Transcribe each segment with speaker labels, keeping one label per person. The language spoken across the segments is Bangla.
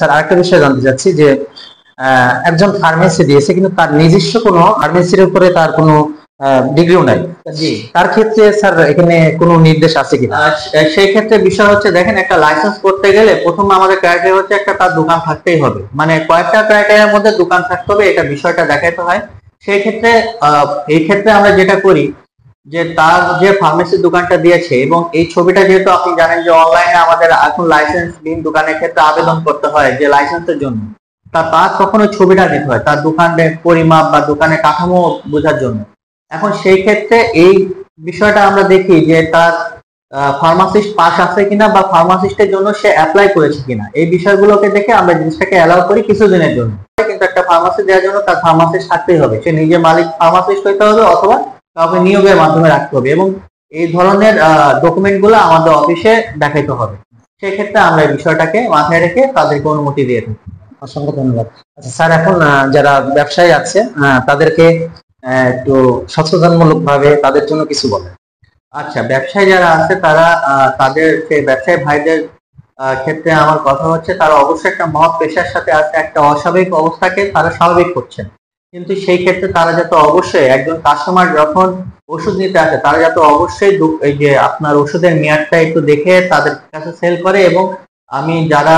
Speaker 1: স্যার আরেকটা বিষয় জানতে চাচ্ছি যে একজন ফার্মেসি দিয়েছে কিন্তু তার নিজস্ব কোনো ফার্মেসির উপরে তার কোনো ডিগ্রিও নাই।
Speaker 2: জি,
Speaker 1: তার ক্ষেত্রে স্যার এখানে কোনো নির্দেশ আছে কিনা?
Speaker 2: সেই ক্ষেত্রে বিষয় হচ্ছে, দেখেন, একটা লাইসেন্স করতে গেলে প্রথম আমাদের ক্রাইটেরিয়া হচ্ছে একটা তার দোকান থাকতেই হবে, মানে কয়েকটা ক্রাইটেরিয়ার মধ্যে দোকান থাকতে হবে, এটা বিষয়টা দেখাইতে হয়। সেই ক্ষেত্রে এই ক্ষেত্রে আমরা যেটা করি যে তার যে ফার্মেসির দোকানটা দিয়েছে, এবং এই ছবিটা যেহেতু আপনি জানেন যে অনলাইনে আমাদের এখন লাইসেন্স বিন দোকানের ক্ষেত্রে আবেদন করতে হয় যে লাইসেন্সের জন্য, তার তখন ওই ছবিটা দিতে হয় তার দোকানের পরিমাপ বা দোকানের কাঠামো বোঝার জন্য। এখন সেই ক্ষেত্রে এই বিষয়টা আমরা দেখি যে তার ফার্মাসিস্ট পাস আছে কিনা বা ফার্মাসিস্টের জন্য সে অ্যাপ্লাই করেছে কিনা, এই বিষয়গুলোকে দেখে আমরা জিনিসটাকে অ্যালাউ করি কিছুদিনের জন্য। কিন্তু একটা ফার্মাসি দেওয়ার জন্য তার ফার্মাসিস্ট থাকতেই হবে, সে নিজে মালিক ফার্মাসিস্ট হইতে হবে অথবা কাউকে নিয়োগের মাধ্যমে রাখতে হবে, এবং এই ধরনের ডকুমেন্ট গুলো আমাদের অফিসে দেখাইতে হবে। সেক্ষেত্রে আমরা এই বিষয়টাকে মাথায় রেখে তাদেরকে অনুমতি দিয়ে থাকি।
Speaker 1: অসংখ্য ধন্যবাদ। আচ্ছা স্যার, এখন যারা ব্যবসায়ী আছে তাদেরকে একটু সচেতনমূলক ভাবে তাদের জন্য কিছু বলেন।
Speaker 2: আচ্ছা, ব্যবসায়ী যারা আছে তারা তাদের সেই ব্যবসায়ী ভাইদের ক্ষেত্রে আমার কথা হচ্ছে, তারা অবশ্যই একটা মহৎ পেশার সাথে আছে, একটা অস্বাভাবিক অবস্থাকে তারা স্বাভাবিক করছেন। কিন্তু সেই ক্ষেত্রে তারা যাতে অবশ্যই একজন কাস্টমার যখন ওষুধ নিতে আসে, তারা যাতে অবশ্যই এই যে আপনার ওষুধের মেয়াদটা একটু দেখে তাদের কাছে সেল করে, এবং আমি যারা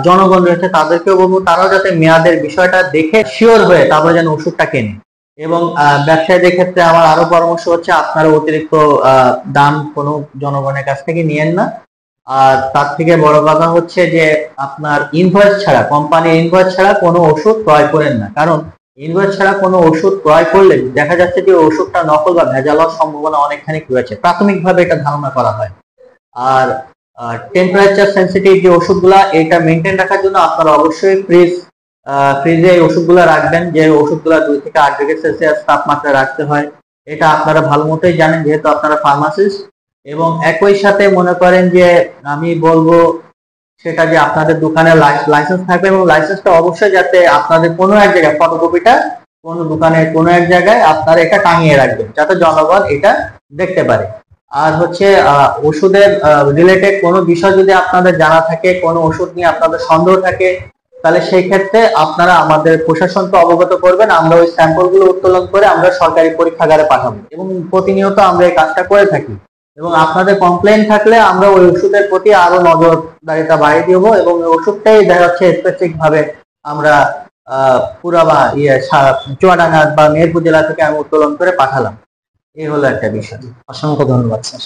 Speaker 2: জনগণ রয়েছে তাদেরকেও বলবো তারাও যাতে মেয়াদের বিষয়টা দেখে শিওর হয়ে তারপরে যেন ওষুধটা কেনে। এবং ব্যবসায়ীদের ক্ষেত্রে আমার আরো পরামর্শ হচ্ছে, আপনারা অতিরিক্ত দাম কোনো জনগণের কাছ থেকে নিয়েন না। আর তার থেকে বড় কথা হচ্ছে যে আপনার ইনভয়েস ছাড়া, কোম্পানির ইনভয়েস ছাড়া কোনো ওষুধ ক্রয় করেন না, কারণ ইনভয়েস ছাড়া কোনো ওষুধ ক্রয় করলে দেখা যাচ্ছে যে ওষুধটা নকল বা ভেজাল হওয়ার সম্ভাবনা অনেকখানি রয়েছে, প্রাথমিকভাবে এটা ধারণা করা হয়। আর টেম্পারেচার সেন্সিটিভ যে ওষুধগুলা, এটা মেনটেন রাখার জন্য আপনারা অবশ্যই ফ্রিজে এই ওষুধগুলো রাখবেন, যে ওষুধগুলো 2 থেকে 8 ডিগ্রি সেলসিয়াস তাপমাত্রা রাখতে হয়। এটা আপনারা ভালো মতোই জানেন যেহেতু আপনারা ফার্মাসিস্ট। এবং একই সাথে মনে করেন যে আমি বলবো সেটা যে আপনাদের দোকানে লাইসেন্স থাকবে, এবং লাইসেন্সটা অবশ্যই যাতে আপনাদের কোনো এক জায়গায় ফটোকপিটা কোনো দোকানের কোনো এক জায়গায় আপনারা এটা টাঙিয়ে রাখবেন যাতে জনগণ এটা দেখতে পারে। আর হচ্ছে ওষুধের রিলেটেড কোনো বিষয় যদি আপনাদের জানা থাকে, কোনো ওষুধ নিয়ে আপনাদের সন্দেহ থাকে, তাহলে সেই ক্ষেত্রে আপনারা আমাদের প্রশাসনকে অবগত করবেন, আমরা ওই স্যাম্পল গুলো উত্তোলন করে আমরা সরকারি পরীক্ষাগারে পাঠাবো, এবং প্রতিনিয়ত আমরা এই কাজটা করে থাকি। এবং আপনাদের কমপ্লেন থাকলে আমরা ওই ওষুধের প্রতি আরো নজরদারিটা বাড়িয়ে দিব, এবং ওই ওষুধটাই দেখা যাচ্ছে স্পেসিফিক ভাবে আমরা পুরাবা চুয়াডাঙ্গা বা মেহেরপুর জেলা থেকে আমি উত্তোলন করে পাঠালাম। এই হলো একটা বিষয়।
Speaker 1: অসংখ্য ধন্যবাদ স্যার।